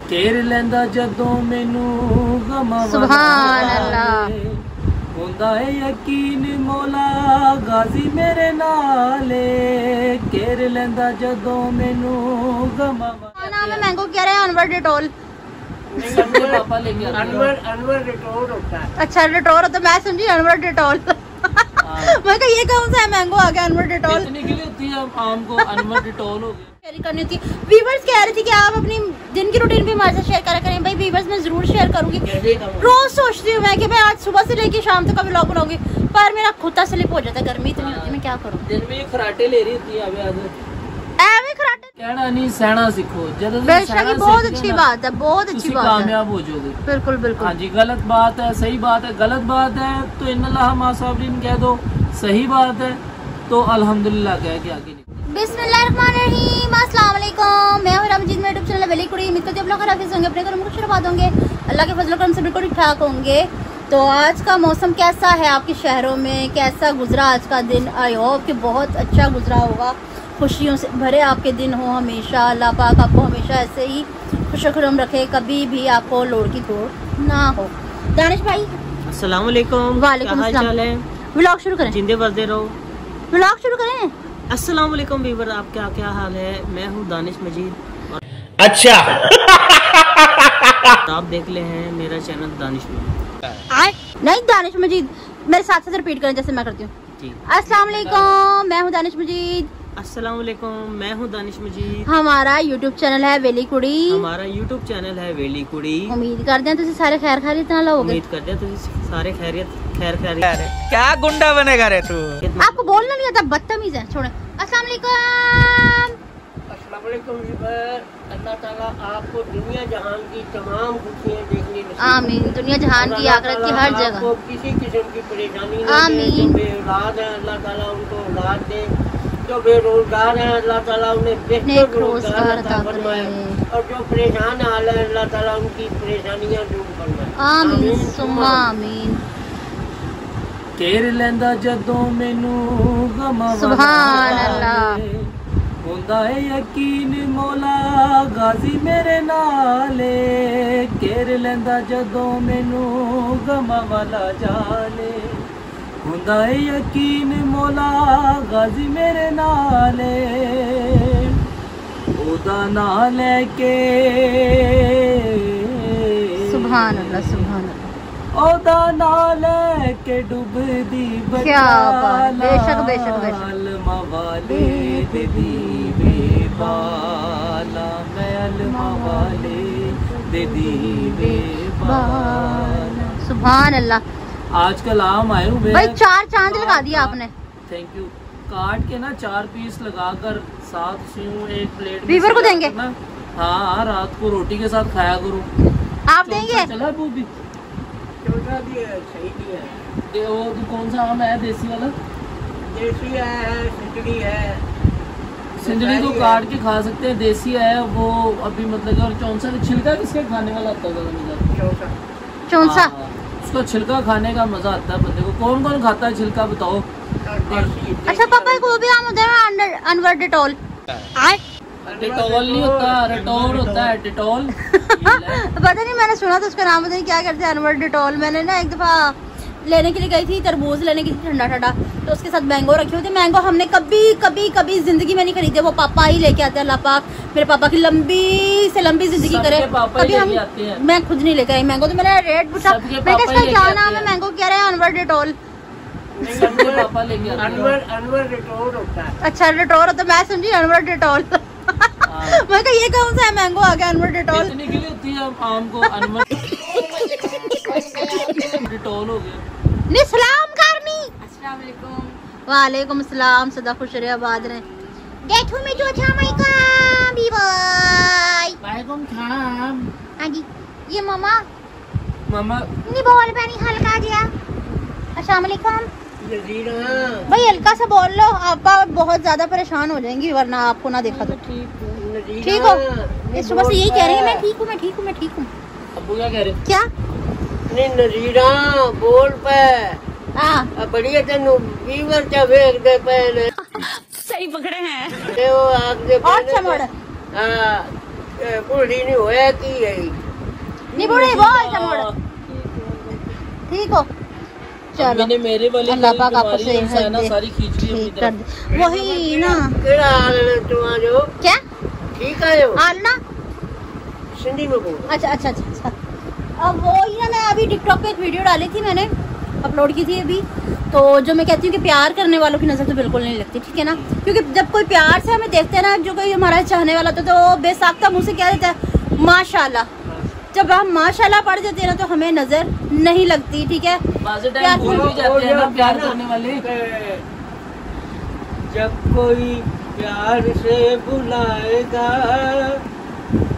केर लेंदा जदों मैनू गमा सुभान अल्लाह होंदा है यकीन मौला गाजी मेरे नाले केर लेंदा जदों मैनू गमा नाम है मैंगो कह रहे हैं अनवर डिटोल पापा लेके अनवर डिटोल होता है। अच्छा डिटोल होता मैं समझी अनवर डिटोल मैं कहा ये कौन सा है मैंगो आ गया अनवर डिटोल इतनी के लिए होती है आम को अनवर डिटोल हो गया शेयर करनी होती है। व्यूअर्स कह रहे थे कि आप अपनी दिन की रूटीन भी हमारे साथ शेयर करा करें। भाई व्यूअर्स मैं जरूर शेयर करूंगी। रोज सोचती हूँ मैं कि मैं आज सुबह से लेके शाम तक का व्लॉग बनाऊंगी पर मेरा खुदा स्लिप हो जाता है। गर्मी इतनी होती है मैं क्या करूँ। दिन में ये खराटे ले रही होती है एवे खराटे कहना नहीं सहना सीखो जब बेशक बहुत अच्छी बात है बहुत अच्छी बात है कामयाब हो जाओगे। बिल्कुल बिल्कुल हाँ जी गलत बात है सही बात है गलत बात है तो इन्नल्लाह मा साबिरीन कह दो सही बात है तो अल्हम्दुलिल्लाह कह के आगे बिस्मिल्लाहिर्रहमानिर्रहीम अस्सलाम वालेकुम मैं हूं रमजीत मेरे यूट्यूब चैनल वेली कुड़ी। उम्मीद करती हूं आप लोग खराफिज होंगे अपने घरों में खुश रबाद होंगे अल्लाह के फजल करम से बिल्कुल ठीक ठाक होंगे। तो आज का मौसम कैसा है आपके शहरों में कैसा गुजरा आज का दिन। आई होप कि बहुत अच्छा गुजरा होगा खुशियों से भरे आपके दिन हो हमेशा। अल्लाह पाक आपको हमेशा ऐसे ही खुशखुरम रखे कभी भी आपको लोड़ की तोड़ ना हो। दानिश भाई अस्सलाम वालेकुम वालेकुम अस्सलाम। व्लॉग शुरू करें जिंदे बसते रहो व्लॉग शुरू करें। अस्सलाम वालेकुम व्यूअर आपका क्या हाल है। मैं हूँ दानिश मजीद अच्छा आप देख ले हैं मेरा चैनल दानिश मजीद। नहीं दानिश मजीद मेरे साथ साथ रिपीट करें जैसे मैं करती हूँ जी। अस्सलाम वालेकुम मैं हूँ दानिश मजीद। अस्सलाम वालेकुम मैं हूँ दानिश मजीद। हमारा यूट्यूब चैनल है वेली कुड़ी। हमारा यूट्यूब चैनल है वेली कुड़ी। उम्मीद करते हैं तुम सारे खैर खैरियत नाल होगे। उम्मीद करते हैं तुम सारे खैरियत खैर क्या गुंडा बनेगा रे तू। आपको बोलना नहीं आता बदतमीज है छोड़े। अस्सलाम वालेकुम अस्सलाम वालेकुम अल्लाह ताला आपको दुनिया जहान की तमाम खुशियाँ देखने नसीब आमीन। दुनिया जहान की आखिरत की हर जगह आपको किसी किस्म की परेशानी ना दे। आमीन। जो बेऔलाद है अल्लाह ताला उनको औलाद दे। जो बेरोजगार है अल्लाह ताला उन्हें बेहतर नेक रोजगार रोजगार अता अता फरमाए करे। और जो परेशान हाल है अल्लाह ताला उनकी परेशानियाँ दूर फरमाए। आमीन सुम्मा आमीन। केर लेंदा जदों मैनू गमा सुभान अल्लाह होंदा है यकीन मौला गाजी मेरे नाले केर लेंदा जदों मैनू गमा वाला जाले होंदा है यकीन मौला गाजी मेरे नाले ओदा ना लेके सुभान अल्लाह सुभान अल्लाह ओदा ना लेके डुबदी क्या बात बेशक बेशक बेशक अलमा वाले दीदी बेबाला मैं अलमा वाले दीदी बेबाला। सुभान अल्लाह। आजकल आम आए हुए भाई 4 चांद लगा दिया आपने। Thank you. काट के ना 4 पीस लगाकर साथ स्यू एक प्लेट में वीवर को देंगे। हाँ रात को रोटी के साथ खाया करो। आप देंगे चला वो भी छोटा भी है सही भी है। वो कौन सा आम है देसी वाला देसी है सिंदड़ी है। सिंदड़ी तो काट के खा सकते हैं देसी है वो अभी मतलब और चौंसा छिलका किसके खाने वाला आता है चौंसा उसका छिलका खाने का मजा आता है बंदे को। कौन कौन खाता है छिलका बताओ। अच्छा पापा को भी आम होता है अनवर डिटोल डिटोल नहीं होता रेटोल होता है डिटोल पता नहीं मैंने सुना था उसका नाम पता नहीं क्या करते हैं अनवर डिटोल। मैंने ना एक दफा लेने के लिए गई थी तरबूज लेने की थी ठंडा ठंडा तो उसके साथ मैंगो रखे हुए थे। मैंगो हमने कभी कभी कभी जिंदगी में नहीं खरीदे वो पापा ही लेके आते हैं। अल्लाह पाक मेरे पापा की लंबी से लंबी जिंदगी करे। कभी हम मैं खुद नहीं लेकर आई मैंगो तो मैंने रेट पूछा मैं इसका क्या नाम है मैंगो कह रहे हैं अनवर डिटोल। अनवर डिटोल होता है। अच्छा डिटोल होता मैं समझी अनवर डिटोल मैं कहा ये कौन सा है मैंगो आ गया अनवर डिटोल। इतनी के लिए होती है आम को अनवर डिटोल हो गया। नहीं सलाम करनी। अस्सलाम वालेकुम। वालेकुम सलाम सदा खुश रहे आबाद रहे। देखो मैं जो था माई का बी बाय वालेकुम सलाम। हां जी ये मामा मामा नहीं बोल पानी हल्का दिया। अस्सलाम वालेकुम नजीरा भाई हल्का सा बोल लो आप बहुत ज्यादा परेशान हो जाएंगी वरना आपको ना देखा तो। ठीक हो इस सुबह से यही कह रही है मैं ठीक हूँ मैं ठीक हूँ मैं ठीक हूँ। अब्बू क्या कह रहे क्या नहीं नजीरा बोल पे हां बढ़िया तेन वीवर चा वेख दे पे ने सही पकड़े हैं ते वो आग दे और चमड़ हां बुढ़ी नहीं होया कि यही नहीं बुढ़ी बोल चमोड़ ठीक हो चलो मैंने मेरे वाले अल्लाह पाक आपको सेहत दे सारी खींच ली अपनी तरफ। वही ना केड़ा हाल है तुम्हारो? क्या ठीक आयो? हाल ना सिंधी में बोल। अच्छा अच्छा अच्छा अच्छा अब वो ही ना मैं अभी टिकटॉक पे एक वीडियो डाली थी मैंने अपलोड की थी अभी तो जो मैं कहती हूँ कि प्यार करने वालों की नज़र तो बिल्कुल नहीं लगती ठीक है ना क्योंकि जब कोई प्यार से हमें देखते हैं ना जो कोई हमारा चाहने वाला तो बेसाख्ता मुँह से क्या देता है माशाल्लाह जब हम माशाल्लाह पढ़ जाते हैं ना तो हमें नजर नहीं लगती ठीक है प्यार भूल भी जाते हैं ना प्यार करने वाले जब कोई प्यार से बुलाएगा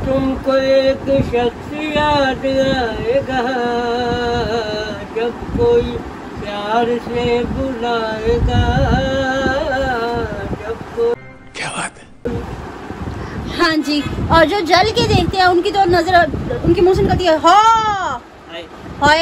तुमको एक शख्स याद आएगा जब कोई प्यार से बुलाएगा जब कोई क्या बात है हाँ जी और जो जल के देखते हैं उनकी तो नजर उनके मुंह से निकलती है हाँ हाय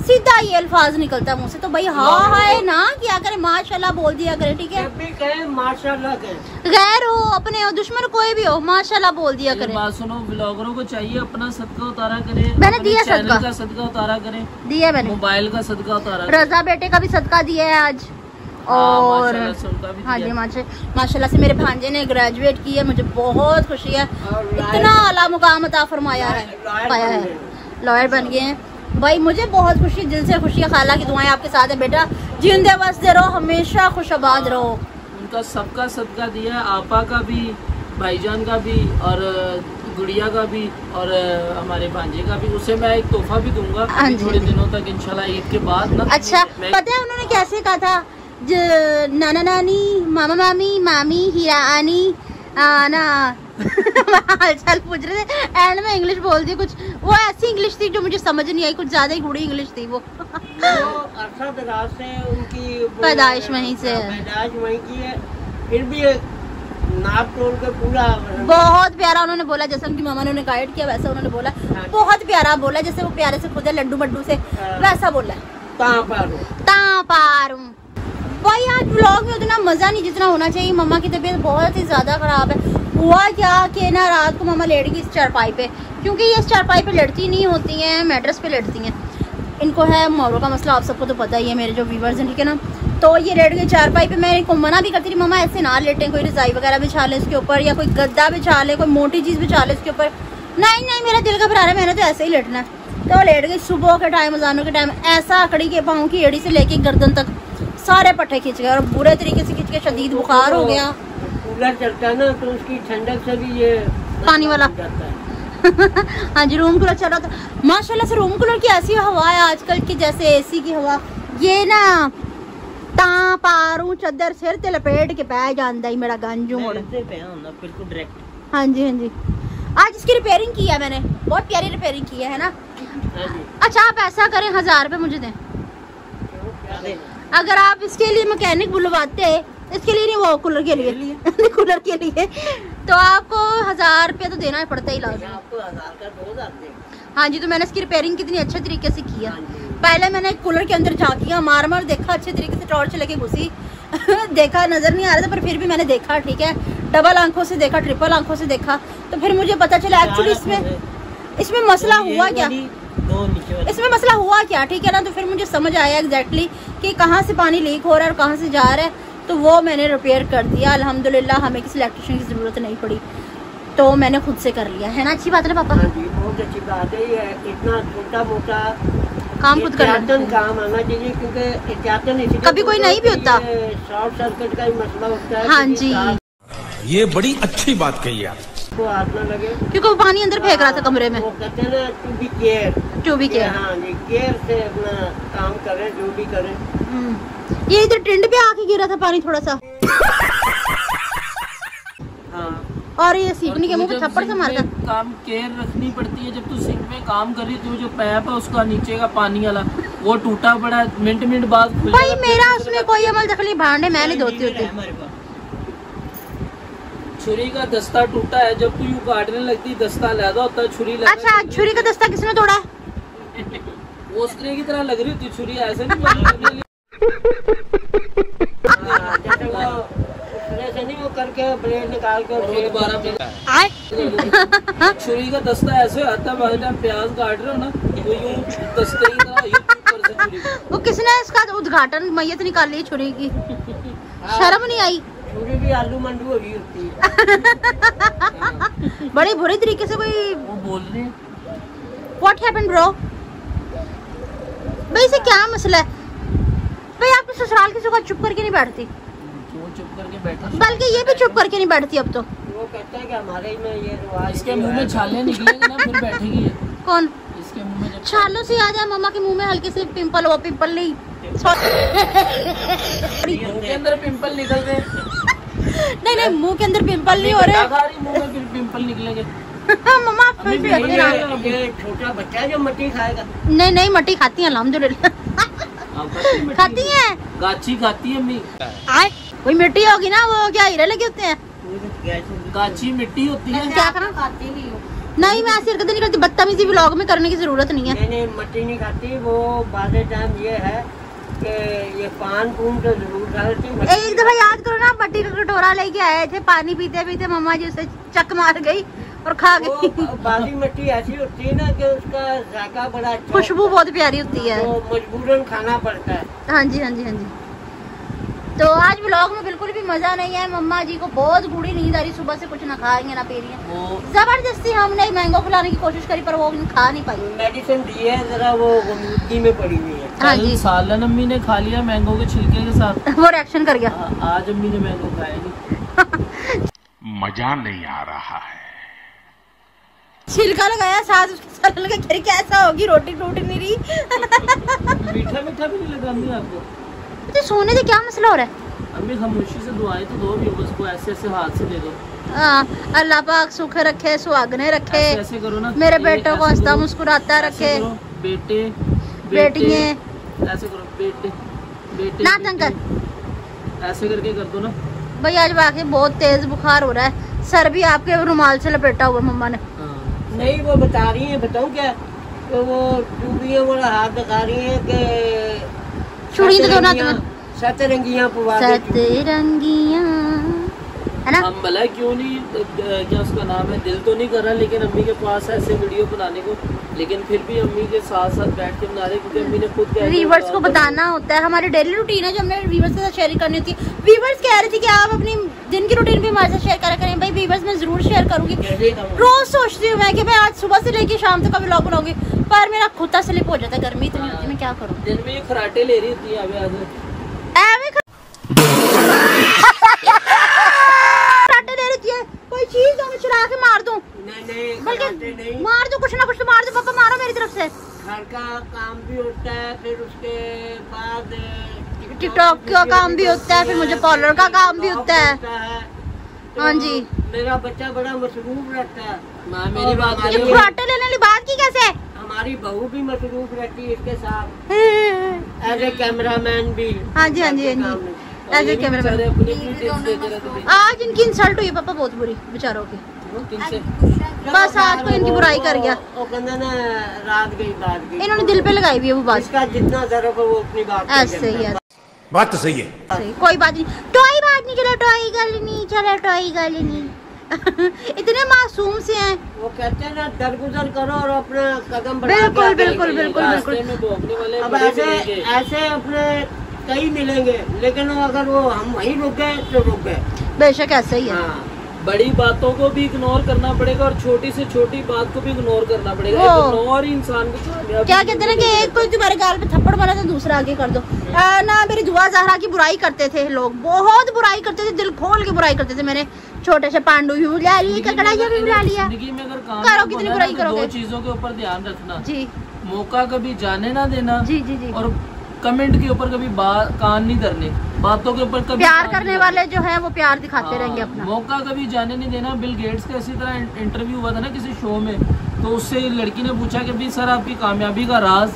सीधा ये अल्फाज निकलता है मुंह से तो भाई हाँ हाय ना क्या करे माशाल्लाह बोल दिया करे ठीक है जब भी कहे माशाल्लाह कहे गैर हो अपने हो दुश्मन कोई भी हो माशाल्लाह बोल दिया करे बात सुनो ब्लॉगरों को चाहिए अपना सदका उतारा करे मैंने दिया चैनल का सदका उतारा करे दिया मैंने मोबाइल का सदका उतारा रजा बेटे का भी सदका दिया है आज और हाँ जी माशाल्लाह से मेरे भांजे ने ग्रेजुएट की है मुझे बहुत खुशी है इतना आला मुकाम अता फरमाया है पाया है लॉयर बन गए हैं भाई मुझे बहुत खुशी दिल से खुशी है खाला की दुआएं आपके साथ है बेटा जिंदे बसते रहो हमेशा खुशआबाद रहो उनका सबका सदका दिया है आपा का भी भाईजान का भी और गुड़िया का भी और हमारे भांजे का भी उसे मैं एक तोहफा भी दूंगा थोड़े दिनों तक इंशाल्लाह ईद के बाद ना अच्छा पता है उन्होंने कैसे कहा था नाना नानी मामा मामी मामी हीरा आनी ना हालचाल पूछ रहे थे एंड में इंग्लिश बोल दी कुछ वो ऐसी इंग्लिश थी जो मुझे समझ नहीं आई कुछ ज्यादा ही गुड़ी इंग्लिश थी वो दराज से उनकी पैदाइश वहीं से पैदाइश वहीं की है फिर भी नाप तोड़ के पूरा बहुत प्यारा उन्होंने बोला जैसे उनकी मामा ने उन्हें गाइड किया वैसा उन्होंने बोला बहुत प्यारा बोला जैसे वो प्यारे से खुद है लड्डू मड्डू से वैसा बोला तापारू भाई आज व्लॉग में उतना मजा नहीं जितना होना चाहिए मम्मा की तबीयत बहुत ही ज्यादा खराब है हुआ क्या कि ना रात को मम्मा लेट गई इस चारपाई पे क्योंकि ये इस चारपाई पे लड़ती नहीं होती हैं मैट्रेस पे लड़ती हैं इनको है मोरों का मसला आप सबको तो पता ही है मेरे जो व्यूवर्स हैं ठीक है ना तो ये लेट गई चारपाई पे मैं इनको मना भी करती थी मम्मा ऐसे ना लेटें कोई रजाई वगैरह बिछा ले इसके ऊपर या कोई गद्दा बिछा ले कोई मोटी चीज़ बिछा ले इसके ऊपर नहीं नहीं मेरा दिल घबरा रहा है मैंने तो ऐसे ही लेटना तो लेट गई सुबह के टाइम अजानों के टाइम ऐसा अकड़ी के पाँव की एड़ी से लेके गर्दन तक सारे पट्टे खींच गए और बुरे तरीके से खींच के शदीद बुखार हो गया कूलर चलता है ना तो उसकी ठंडक से भी ये पानी वाला हाँ जी रूम कूलर चल रहा था माशाल्लाह से रूम कूलर की ऐसी हवा है आजकल की जैसे एसी की हवा ये ना पारू चद्दर सिर ते लपेट के पै जांदा ही मेरा गंजू मुड़ बिल्कुल डायरेक्ट हाँ जी आज इसकी रिपेयरिंग की है मैंने बहुत प्यारी रिपेयरिंग की है ना अच्छा आप ऐसा करें 1000 रुपए मुझे दें अगर आप इसके लिए मैकेनिक बुलवाते इसके लिए नहीं वो कूलर के लिए कूलर के लिए तो आपको 1000 रुपया तो देना पड़ता ही लाजमी आपको 1000 का 2000 दे हाँ जी तो मैंने इसकी रिपेयरिंग कितनी अच्छे तरीके से किया पहले मैंने कूलर के अंदर झांकिया मार देखा अच्छे तरीके से टॉर्च लेके घुसी देखा नजर नहीं आ रहा था पर फिर भी मैंने देखा ठीक है डबल आंखों से देखा ट्रिपल आंखों से देखा तो फिर मुझे पता चला एक्चुअली इसमें मसला हुआ क्या इसमें मसला हुआ क्या ठीक है ना तो फिर मुझे समझ आया एग्जैक्टली कि कहाँ से पानी लीक हो रहा है और कहाँ से जा रहा है तो वो मैंने रिपेयर कर दिया अल्हम्दुलिल्लाह हमें किसी इलेक्ट्रिशियन की ज़रूरत नहीं पड़ी तो मैंने खुद से कर लिया है ना अच्छी बात है ना पापा बहुत अच्छी बात है इतना छोटा मोटा काम खुद कर काम आना चाहिए क्योंकि कभी कोई नहीं भी होता शॉर्ट सर्किट का ही मसला होता है हाँ जी ये बड़ी अच्छी बात कही आप हाथ न लगे क्योंकि वो पानी अंदर फेंक रहा था कमरे में वो कहते हैं ना टू बी केयर हाँ जी केयर से अपना काम करें जो भी करें ये इधर टिंड पे आके गिरा था पानी थोड़ा सा हाँ और ये सीखने के मुंह पे थप्पड़ से मारता काम केयर रखनी पड़ती है जब तू सिंक में काम कर रही तो जो पैप है उसका नीचे का पानी वाला वो टूटा पड़ा मिनट बाद भाई मेरा उसमें कोई अमल दखली भांडे मैं नहीं धोती होती छुरी का दस्ता टूटा है जब तू यूँ काटने लगती दस्ता लहदा होता है छुरी अच्छा छुरी का दस्ता किसने तोड़ा वो स्प्रे की तरह लग रही थी छुरी ऐसे नहीं जैसे वो करके ब्लेड निकाल के और वो दोबारा आए छुरी का दस्ता ऐसे आता है, टाइम प्याज काट रहे हो ना तो यूं दस्ते की तरह यूं ऊपर से छुरी को। वो किसने इसका उद्घाटन मैयत निकाल ली छुरी की? शर्म नहीं आई? छुरी भी आलू मंडू होगी होती है। बड़े बुरे तरीके से कोई वो बोल रहे हैं व्हाट हैपेंड ब्रो? भाई इसे क्या मसला है भाई? आपके ससुराल की सुबह चुप करके नहीं बैठती, क्यों चुप करके बैठा? बल्कि ये भी चुप करके नहीं बैठती अब तो। वो कहता है कि हमारे में ये रिवाज इसके मुंह में छाले निकलेंगे ना फिर बैठेगी ये। कौन? इसके मुंह में जब छालों से याद है मम्मा के मुंह में हल्के से पिंपल हुआ, पिंपल नहीं मुंह के अंदर पिंपल निकल गए। नहीं नहीं, मुंह के अंदर पिंपल नहीं हो रहे। खा रही मुंह में फिर पिंपल निकलेंगे। मम्मा आप फिर भी अच्छी ना। ये छोटा बच्चा है जो मट्टी खाएगा। नहीं नहीं, मट्टी खाती हैं अल्हम्दुलिल्लाह। खाती हैं, गाची खाती है अम्मी। आए कोई मिट्टी होगी ना, वो क्या हीरे लगे होते हैं? गाची मिट्टी होती है। क्या करा? नहीं मैं ऐसी हरकतें नहीं करती, बदतमीजी व्लॉग में करने की जरूरत नहीं है। नहीं मट्टी नहीं खाती वो। बाज़े टाइम ये है कि ये पान पून तो जरूर डालती है। एक दफा याद करो ना, मट्टी का कटोरा लेके आए थे, पानी पीते पीते मम्मा जी उसे चक मार गई और खा गई। बाजी मिट्टी ऐसी होती है ना कि उसका जायका बड़ा अच्छा, खुशबू बहुत प्यारी होती है। तो मजबूरन खाना पड़ता है। हाँ जी हाँ जी हाँ जी। तो आज व्लॉग में बिल्कुल भी मजा नहीं है। मम्मा जी को बहुत गूढ़ी नींद आ रही, सुबह से कुछ ना खाएंगे ना पी रही है। वो जबरदस्ती हमने मैंगो खिलाने की कोशिश करी पर वो खा नहीं पाई। मेडिसिन दी है जरा, वो गुमनामी में पड़ी हुई है। हाँ कल जी। सालन अम्मी ने खा लिया मैंगो के छिलके के साथ। वो रिएक्शन कर गया। आज अम्मी ने मैंगो खाएगी। मजा नहीं आ रहा है। छिलका लगाया साथ उसके सालन का, फिर कैसा होगी? रोटी टूट नहीं रही। मीठा मीठा भी नहीं लगा अम्मी आपको? तो सोने से क्या मसला हो रहा है? अम्मी खामोशी से दुआएं तो दो व्यूअर्स को, ऐसे ऐसे हाथ से दे दो। अल्लाह पाक सुख रखे, सुहागने रखे, ऐसे करो ना, मेरे ये बेटों को ऐसे हंसता करो, मुस्कुराता ऐसे रखे। करो, बेटे बेटियां ऐसे करो, बेटे बेटे ना बेटे। तंग कर। ऐसे करके कर दो ना। भाई आज वाकई बहुत तेज बुखार हो रहा है, सर भी आपके रुमाल से लपेटा हुआ मम्मा ने। हाँ। नहीं वो बता रही है, बताऊँ क्या? तो वो चूड़ियों वाला हाथ दिखा रही है कि चूड़ी तो दो ना तुम्हें। सतरंगियां पुआ दे। सतरंगियां है ना? हम भला क्यों नहीं, क्या उसका नाम है, दिल तो नहीं कर रहा लेकिन अम्मी के पास है ऐसे वीडियो बनाने को, लेकिन फिर भी अम्मी के साथ साथ बैठ के बना रहे क्योंकि अम्मी ने खुद कहा है व्यूअर्स को बताना होता है, हमारी डेली रूटीन है जो हमने व्यूअर्स के साथ शेयर करनी होती है। व्यूअर्स कह रहे थे कि आप अपनी दिन की रूटीन भी हमारे साथ शेयर करा करें। भाई व्यूअर्स मैं जरूर शेयर करूंगी। रोज सोचती हूँ मैं कि मैं आज सुबह से लेके शाम तक का व्लॉग बनाऊंगी, पर मेरा खुदा स्लिप हो जाता है, गर्मी इतनी होती है, मैं क्या करूँ? दिन में ये खराटे ले रही थी अभी आज। कोई चीज दो मैं चुरा के मार दूं। नहीं बल्कि मार दो, कुछ ना कुछ तो मार दो पापा, मारो मेरी तरफ से। घर का काम भी होता है, फिर उसके बाद टिकटॉक का काम भी होता है, फिर मुझे पार्लर का काम भी होता है। तो हाँ जी। मेरा बच्चा बड़ा मसरूफ रहता है। माँ मेरी बात ये फुराटे लेने वाली बात की कैसे? हमारी बहू भी मसरूफ रहती है इसके साथ, एज ए कैमरामैन भी। हाँ जी हाँ जी हाँ जी, ऐसे कैमरा सारे अपनी अपनी टिप्स देते रहते थे। आज इनकी इंसल्ट हुई पापा बहुत बुरी बेचारों की। किनसे? बस आज को इनकी बुराई कर गया। वो कहना ना रात गई बात गई। इन्होंने दिल पे लगाई हुई है वो बात। इसका जितना जरा वो अपनी बात ऐसे ही है। बात तो सही है। सही, कोई बात नहीं, टॉय बात नहीं, चलो टॉय गल नहीं, चलो टॉय गल नहीं। इतने मासूम से हैं। वो कहते हैं ना दरगुजर करो और अपना कदम बढ़ा बिल्कुल के बिल्कुल आगे बिल्कुल रास्ते बिल्कुल। में भोंकने वाले अब बड़े ऐसे मिलेंगे। ऐसे अपने कई मिलेंगे, लेकिन अगर वो हम वहीं रुक गए तो रुक गए। बेशक ऐसा ही है। हाँ बड़ी बातों को भी इग्नोर करना पड़ेगा और छोटी से छोटी बात को भी इग्नोर करना पड़ेगा। वो। इग्नोर ही इंसान को कामयाबी क्या कहते हैं ना कि एक कोई तुम्हारे गाल पे थप्पड़ मारा तो दूसरा आगे कर दो। ना मेरी दुआ ज़हरा की बुराई करते थे लोग, बहुत बुराई करते थे, दिल खोल के बुराई करते थे। मेरे छोटे से पांडु भी बुला लिए, ककड़ा भी बुला लिया। जिंदगी में अगर करो, काम कितनी बुराई करोगे? दो चीजों के ऊपर ध्यान रखना, जी मौका कभी जाने ना देना जी जी जी। और कमेंट के ऊपर कभी कान नहीं धरने, बातों के ऊपर कभी प्यार कान करने नहीं वाले जो है वो प्यार दिखाते हाँ, रहेंगे अपना। मौका कभी जाने नहीं देना। बिल गेट्स का इसी तरह इंटरव्यू हुआ था ना किसी शो में, तो उससे लड़की ने पूछा कि भाई सर आपकी कामयाबी का राज,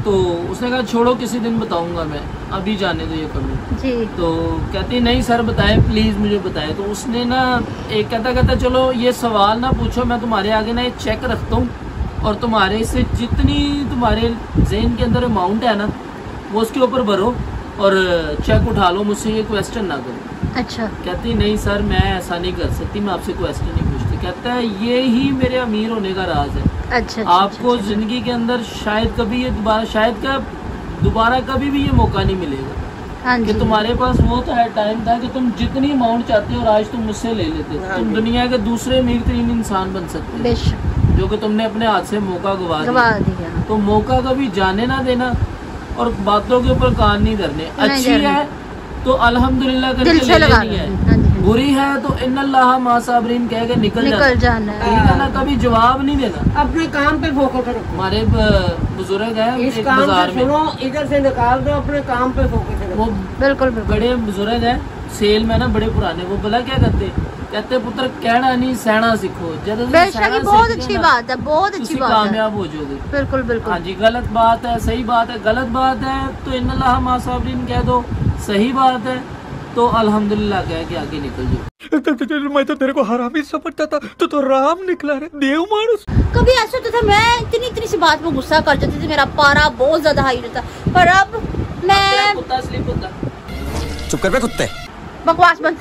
तो उसने कहा छोड़ो किसी दिन बताऊंगा मैं, अभी जाने दो ये कमेंट। जी तो कहती नहीं सर बताएं प्लीज मुझे बताएं। तो उसने ना एक कहता चलो ये सवाल ना पूछो, मैं तुम्हारे आगे ना एक चेक रखता हूँ और तुम्हारे से जितनी तुम्हारे ज़हन के अंदर अमाउंट है ना वो उसके ऊपर भरो और चेक उठा लो, मुझसे ये क्वेश्चन ना करो। अच्छा। कहती नहीं सर मैं ऐसा नहीं कर सकती, मैं आपसे क्वेश्चन नहीं पूछती। कहता है ये ही मेरे अमीर होने का राज है। अच्छा। आपको जिंदगी के अंदर शायद कभी ये दोबारा कभी भी ये मौका नहीं मिलेगा। हाँ कि जी। तुम्हारे पास वो तो है टाइम था कि तुम जितनी अमाउंट चाहते हो और आज तुम मुझसे ले लेते, तुम दुनिया के दूसरे अमीर तरीन इंसान बन सकते हो, बेशक। जो कि तुमने अपने हाथ से मौका गवा दिया। तो मौका कभी जाने ना देना और बातों के ऊपर कान नहीं धरने। अच्छी है तो अल्हम्दुलिल्लाह करके ले लेनी है, बुरी है तो इन्नल्लाह मा साबरीन कह के निकल जाना है। ठीक है ना, कभी जवाब नहीं देना, अपने काम पे फोकस रखो। हमारे बुजुर्ग है इस एक काम बाजार से में, सुनो, इधर से निकाल दो, अपने काम पे फोकस रखो। वो बिल्कुल बड़े बुजुर्ग है सेल में ना, बड़े पुराने, वो बोला क्या कहते पुत्र कहना नहीं सहना सीखो। बेशक बहुत अच्छी बात है, बहुत अच्छी बात है, कामयाब हो जाओगे। बिल्कुल बिल्कुल। हाँ जी, गलत बात है सही बात है, गलत बात है तो इन्नल्लाह मा साबरीन कह दो, सही बात है तो अल्हम्दुलिल्लाह कह के आगे निकल जाओ। मैं तो तेरे को हरामी समझता था, तो राम निकला रे, देव मानुस। कभी ऐसा होता था मैं इतनी सी बात में गुस्सा कर जाती थी, मेरा पारा बहुत ज्यादा हाई रहता, पर अब मैं कुत्ता स्लिप होता। चुप कर बे कुत्ते, बकवास बंद।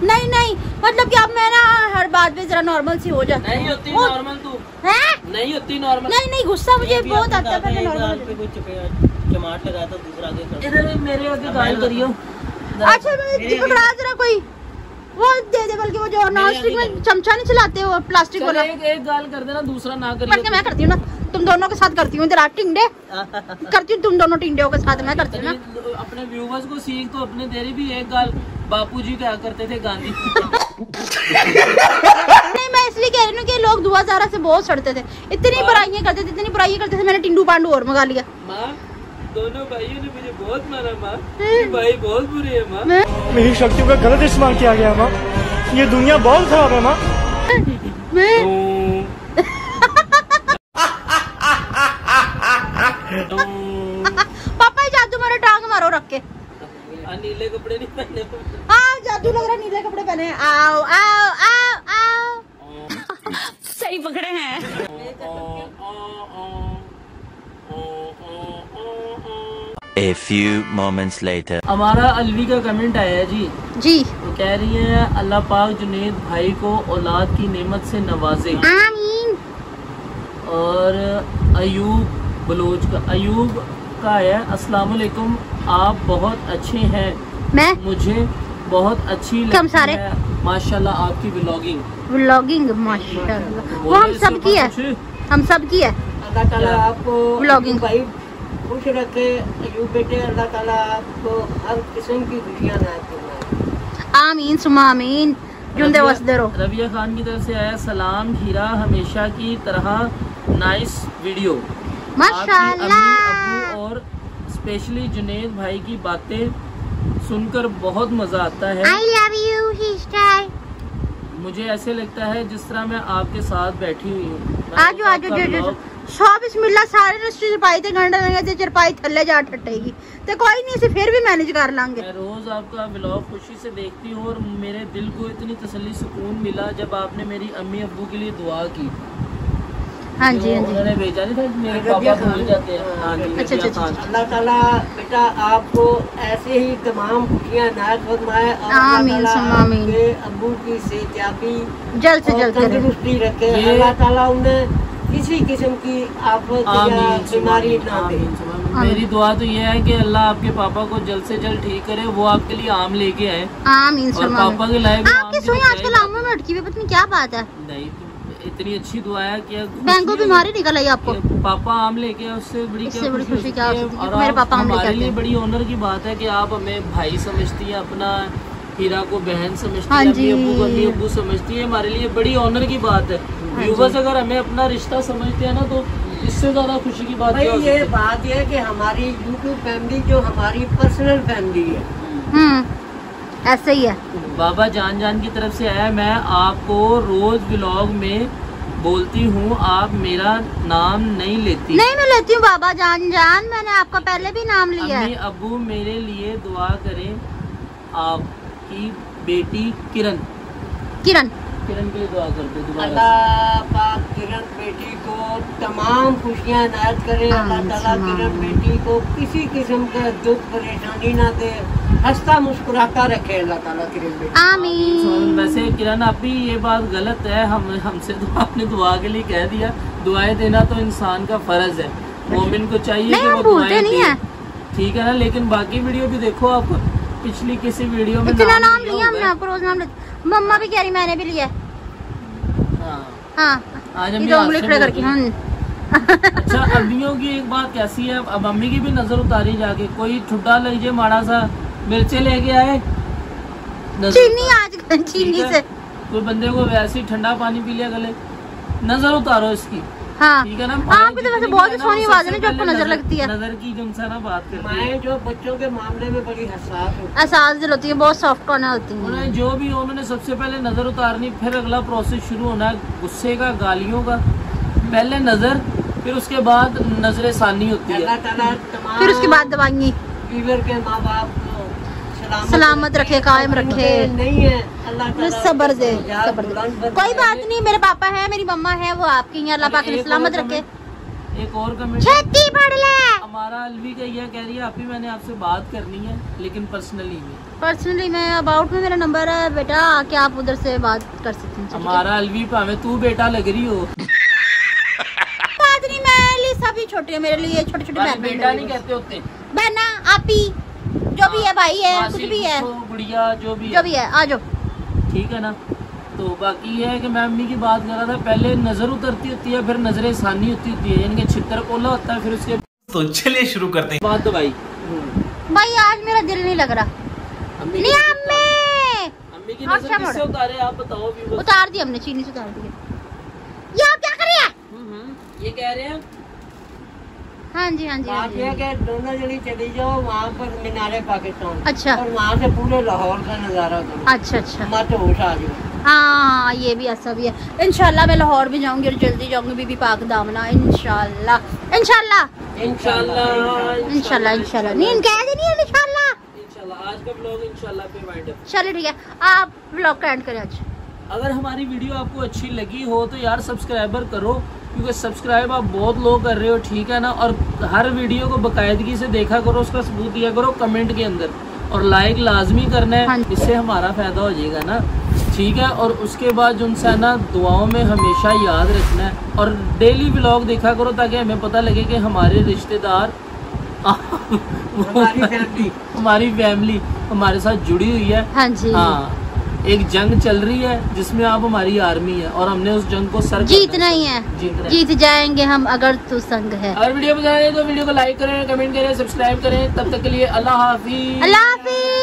नहीं मतलब कि अब मैं ना हर बात पे जरा नॉर्मल सी हो जाती नहीं होती नॉर्मल, तू है नहीं होती नॉर्मल। नहीं गुस्सा मुझे बहुत आता है, पहले नॉर्मल। चमाट लगाता दूसरा आगे। इधर मेरे आगे गाल करियो। अच्छा पकड़ा जरा कोई वो दे दे, बल्कि वो जो नॉन स्टिक में चमचा नहीं चलाते वो प्लास्टिक वाला, एक गाल कर देना, दूसरा ना बल्कि करियो। मैं करती हूँ ना, तुम दोनों के साथ करती हूँ, इधर टिंडे करती हूँ, तुम दोनों टिंडियों के साथ मैं करती हूँ ना। अपने व्यूवर्स को सीख तो अपने तेरी भी एक गाल बापूजी क्या करते थे गांधी। नहीं मैं इसलिए कह रही हूँ कि लोग दुआ ज़ारा से बहुत सड़ते थे, इतनी बुराइयां करते थे, मैंने टिंडू पांडू और मंगा लिया। माँ दोनों भाइयों ने मुझे बहुत मारा माँ, भाई बहुत बुरे है माँ। मेरी शक्तियों का गलत इस्तेमाल किया गया माँ, ये दुनिया बहुत खराब है माँ। पापा ये जादू मारो, टांग मारो रख के। नीले कपड़े नहीं पहने। हाँ जादू लग रहा है, नीले कपड़े पहने। आओ आओ आओ आओ। सही पकड़े हैं। A few moments later. हमारा अलवी का कमेंट आया है जी। तो कह रही है अल्लाह पाक जुनेद भाई को औलाद की नेमत से नवाजे। आमीन। और अयूब का है अस्सलाम वालेकुम, आप बहुत अच्छे हैं, मैं मुझे बहुत अच्छी कम सारे है माशाल्लाह आपकी व्लॉगिंग माशाल्लाह, वो हम सब की है, हम सब की है। अल्लाह ताला आपको व्लॉगिंग भाई खुश रखे। अयूब बेटे अल्लाह ताला आपको हर किस्म की खुशियाँ नाज़ फरमाए। आमीन सुमा आमीन। जुंदे वसदे रहो। रबिया खान की तरफ से आया सलाम हीरा, हमेशा की तरह नाइस वीडियो माशाल्लाह। आपकी अम्मी, अबू और स्पेशली जुनेद भाई की बातें सुनकर बहुत मजा आता है। I love you sister। मुझे ऐसे लगता है जिस तरह मैं आपके साथ बैठी हुई हूँ। आजो आजो जो सौ बिस्मिल्लाह सारे ने चरपाई ते गंढ लेंगे ते चरपाई थल्ले जा ठटेगी ते कोई नहीं, इसे फिर भी मैनेज कर लांगे। मैं रोज आपका व्लॉग खुशी से देखती हूँ और मेरे दिल को इतनी तसल्ली सुकून मिला जब आपने मेरी अम्मी अब्बू के लिए दुआ की। हाँ जी हाँ जी। उन्होंने भेजा नहीं था, मेरे पापा भूल जाते हैं। हाँ जी, अच्छा, रबिया अच्छा, खान। अल्लाह ताला बेटा आपको ऐसे ही तमाम खुशियाँ नाज़ फरमाए और आमीन, अल्लाह ताला आमीन। आपके अब्बू की सेहतयाबी जल्द से और जल्द करें। तंदुरुस्ती रखे। ये- अल्लाह ताला उन्हें किसी किस्म की आफत या आमीन, बीमारी ना दे। मेरी दुआ तो ये है कि अल्लाह आपके पापा को जल्द से जल्द ठीक करे, वो आपके लिए आम लेके आए आमीन और सुमा पापा के लाए भी आम आपकी की सुई तो आजकल क्या ही आमों में अटकी हुई, पता नहीं क्या बात है। नहीं इतनी अच्छी दुआ है कि बैंको बीमारी निकल आई आपको। पापा आम लेके आए, उससे बड़ी इससे बड़ी खुशी क्या हो सकती है? और मेरे आप- पापा आम लेके हमारे आते लिए हैं। बड़ी ऑनर की बात है कि आप हमें भाई समझती है, अपना हीरा को बहन समझती हाँ है, जी। अम्मी अब्बू को अम्मी अब्बू समझती है, हमारे लिए बड़ी ऑनर की बात है। व्यूवर्स अगर हमें अपना रिश्ता समझते हैं ना तो इससे ज्यादा खुशी की बात भाई क्या हो ये सकती है? बात ये है कि हमारी यूट्यूब फैमिली जो हमारी पर्सनल फैमिली है। ऐसे ही है। बाबा जान जान की तरफ से आया, मैं आपको रोज व्लॉग में बोलती हूँ, आप मेरा नाम नहीं लेती। नहीं मैं लेती हूँ बाबा जान जान, मैंने आपका पहले भी नाम लिया अम्मी है। अब्बू मेरे लिए दुआ करें, आपकी बेटी किरण किरण के लिए दुआ कर दो दोबारा अल्लाह पाक किरण बेटी को तमाम खुशियाँ इनायत करे। अल्लाह ताला किरण बेटी को किसी किस्म का दुख परेशानी ना दे, हंसता मुस्कुराता रखे अल्लाह ताला किरण बेटी। आमीन। वैसे किरण आप भी ये बात गलत है, हमसे तो आपने दुआ के लिए कह दिया। दुआएं देना तो इंसान का फर्ज है, मोमिन को चाहिए कि वो दुआएं दे, ठीक है ना। लेकिन बाकी वीडियो भी देखो आप, पिछली किसी वीडियो में इतना नाम लिया हमने, आपको रोज नाम मम्मा भी कह रही मैंने भी लिया। हाँ आज ये तो उंगली खड़े करके। अच्छा अम्मियों की एक बात कैसी है, अब अम्मी की भी नजर उतारी जाके, कोई ठुड्डा लीजिए माड़ा सा मिर्चे लेके आए, चीनी आज चीनी से कोई बंदे को वैसे ही ठंडा पानी पी लिया गले, नजर उतारो इसकी, हाँ ठीक है ना। आपकी तो वैसे बहुत ही सोहनी आवाज है जो आपको नजर लगती है। नजर की तुमसे ना बात करती है, माएँ जो बच्चों के मामले में बड़ी हसास होती है, एहसास दिल होती है, बहुत सॉफ्ट कॉर्नर होती है। उन्हें जो भी उन्होंने सबसे पहले नजर उतारनी, फिर अगला प्रोसेस शुरू होना है गुस्से का, गालियों का। पहले नजर, फिर उसके बाद नजर सानी होती है, अल्लाह ताला तमाम फिर उसके बाद दवाई वीवर के माँ बाप को सलामत रखे, कायम रखे, नहीं है अल्लाह ताला सब्र दे, यार सब्र दे। बुलंद कोई बात नहीं, मेरे पापा है, मेरी मम्मा है, वो आपकी हैं, अल्लाह पाक ने सलामत रखे। एक और कमेंट छेती पढ़ ले। हमारा अलवी का यह कह रही है, आप ही मैंने आपसे बात करनी है लेकिन पर्सनली में। पर्सनली मैं अबाउट में मेरा नंबर है बेटा, आके आप उधर से बात कर सकते हैं। हमारा अलवी भावे तू बेटा लग रही हो, बात नहीं, मेरे लिए सभी छोटे हैं, मेरे लिए छोटे छोटे बहन बेटा नहीं कहते होते, बहना आपी जो भी है, भाई है, कुछ भी है, गुड़िया जो भी है, आ जाओ, ठीक है ना। तो बाकी ये है कि मैं अम्मी की बात कर रहा था, पहले नजर उतरती होती है, फिर नजर सानी होती है, यानी कि छितर कोला होता है, फिर उसके तो चलिए शुरू करते हैं बात। तो भाई आज मेरा दिल नहीं लग रहा। अम्मी नहीं अम्मी की नजर किससे उतारे आप बताओ भी। उतार दी हमने, चीनी से उतार दी। ये आप क्या कर रही है? ये कह रहे हैं हाँ जी हाँ जी, हाँ बात जी। यह कि दोनों जनी चली जाओ वहाँ पर मीनारे पाकिस्तान, अच्छा। और वहाँ से पूरे लाहौर का नजारा करो, अच्छा अच्छा, मत होश आ जाओ। हाँ ये भी ऐसा भी है। इंशाल्लाह मैं लाहौर भी जाऊंगी और जल्दी जाऊंगी बीबी पाक दामना, इंशाल्लाह इंशाल्लाह इंशाल्लाह इंशाल्लाह इंशाल्लाह। नींद कह दी नहीं है, इंशाल्लाह इंशाल्लाह। आज का ब्लॉग इंशाल्लाह पे वाइंड अप। चलिए ठीक है, आप ब्लॉग का एंड करें आज। अगर हमारी वीडियो आपको अच्छी लगी हो तो यार सब्सक्राइबर करो, क्योंकि सब्सक्राइब आप बहुत लोग कर रहे हो, ठीक है ना। और हर वीडियो को बाकायदगी से देखा करो, उसका सबूत दिया करो कमेंट के अंदर, और लाइक लाजमी करना है, इससे हमारा फायदा हो जाएगा ना, ठीक है। और उसके बाद जो है ना दुआओं में हमेशा याद रखना है, और डेली व्लॉग देखा करो ताकि हमें पता लगे कि हमारे रिश्तेदार हमारी फैमिली हमारे साथ जुड़ी हुई है। हाँ जी, हाँ, एक जंग चल रही है जिसमें आप हमारी आर्मी है, और हमने उस जंग को सर जीतना ही है, जीत जाएंगे हम अगर तू संग है। अगर वीडियो पसंद आए तो वीडियो को लाइक करें, कमेंट करें, सब्सक्राइब करें। तब तक के लिए अल्लाह हाफिज। अल्लाह हाफिज।